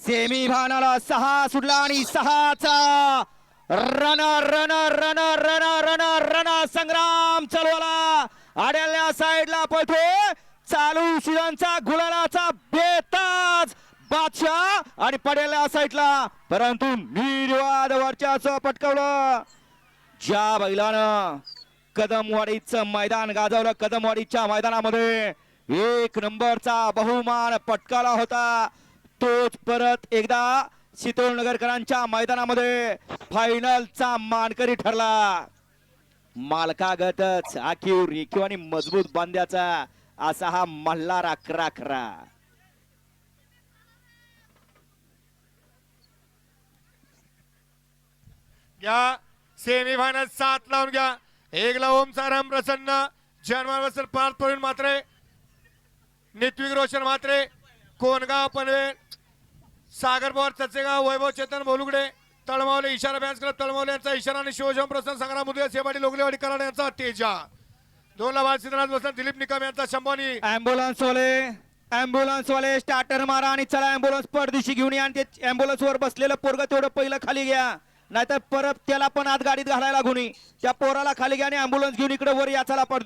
Semi final 6 सुटला आणि 6चा run run run run run run संग्राम चालवला. आड्याल्या साइडला पळतोय चालू सीझनचा गुलालाचा बेताज बादशाह आणि पडेल्या साइडला परंतु निर्वाद वर्चस्व पटकावलं. ज्या बैलानं कदमवाडीचं मैदान गाजवलं, कदमवाडीच्या मैदानामध्ये 1 नंबरचा बहुमान पटकावला होता, तोच परत एकदा शीतोळनगरकरांच्या मैदानामध्ये फायनलचा मानकरी ठरला. मालकागतच आखीव रेखीव आणि मजबूत बांध्याचा असा हा मल्हार 11-11. घ्या सेमी फायनल 7 लावून घ्या. 1 ला ओमचा राम प्रसन्न, जन्मावसल पार्थ प्रवीण म्हात्रे, नित्विक रोशन म्हात्रे, कोणगाव पनवेल, सागर पवार चचेगाव, वैभव चेतन बोलुगडे तळमावले, इशारा बॅन्स क्लब तळमावले यांचा इशारा आणि शिवजम प्रसन्न संग्राम मुदगल सेवाडी लोगलेवाडी कराड यांचा तेजा. 2 ला बाल सिद्धनाथ बसंत दिलीप निकम यांचा शंभोनी. ॲम्ब्युलन्स वाले स्टार्टर मारा आणि चला ॲम्ब्युलन्स परदिशी घेऊन या आणि ते ॲम्ब्युलन्स वर बसलेलं पोरग तेवढं पहिलं खाली घ्या, नाहीतर परत त्याला पण आत गाडीत घालायला गुणी. त्या पोराला खाली घ्या आणि ॲम्ब्युलन्स घेऊन इकडे वर या, चला परदिशी.